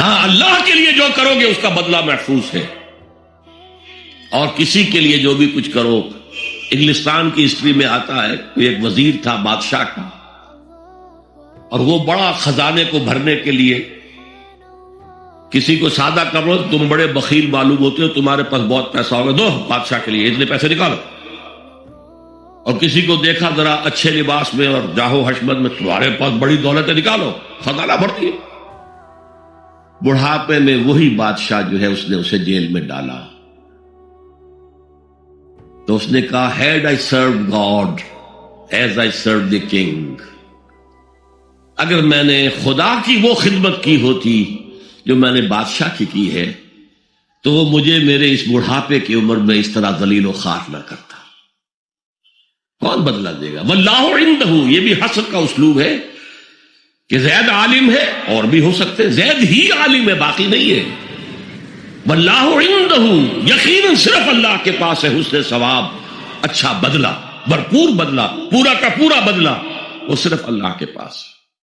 ہاں اللہ کے لیے جو کرو گے اس کا بدلہ محفوظ ہے، اور کسی کے لیے جو بھی کچھ کرو، انگلستان کی ہسٹری میں آتا ہے کوئی ایک وزیر تھا بادشاہ کا، اور وہ بڑا خزانے کو بھرنے کے لیے کسی کو سادہ کرو، تم بڑے بخیل معلوم ہوتے ہو، تمہارے پاس بہت پیسہ ہوگا، دو بادشاہ کے لیے اتنے پیسے نکالو، اور کسی کو دیکھا ذرا اچھے لباس میں اور جاہو حشمت میں، تمہارے پاس بڑی دولت ہے، نکالو، خزانہ بھر دیا۔ بڑھاپے میں وہی بادشاہ جو ہے اس نے اسے جیل میں ڈالا، تو اس نے کہا had I served God as I served the king، اگر میں نے خدا کی وہ خدمت کی ہوتی جو میں نے بادشاہ کی ہے تو وہ مجھے میرے اس بڑھاپے کی عمر میں اس طرح ذلیل و خوار نہ کرتا۔ کون بدلہ دے گا؟ واللہ عندہ، یہ بھی حسد کا اسلوب ہے کہ زید عالم ہے، اور بھی ہو سکتے، زید ہی عالم ہے، باقی نہیں ہے۔ واللہ عندہ، یقیناً صرف اللہ کے پاس ہے حسن ثواب، اچھا بدلہ، بھرپور بدلہ، پورا کا پورا بدلہ وہ صرف اللہ کے پاس ہے۔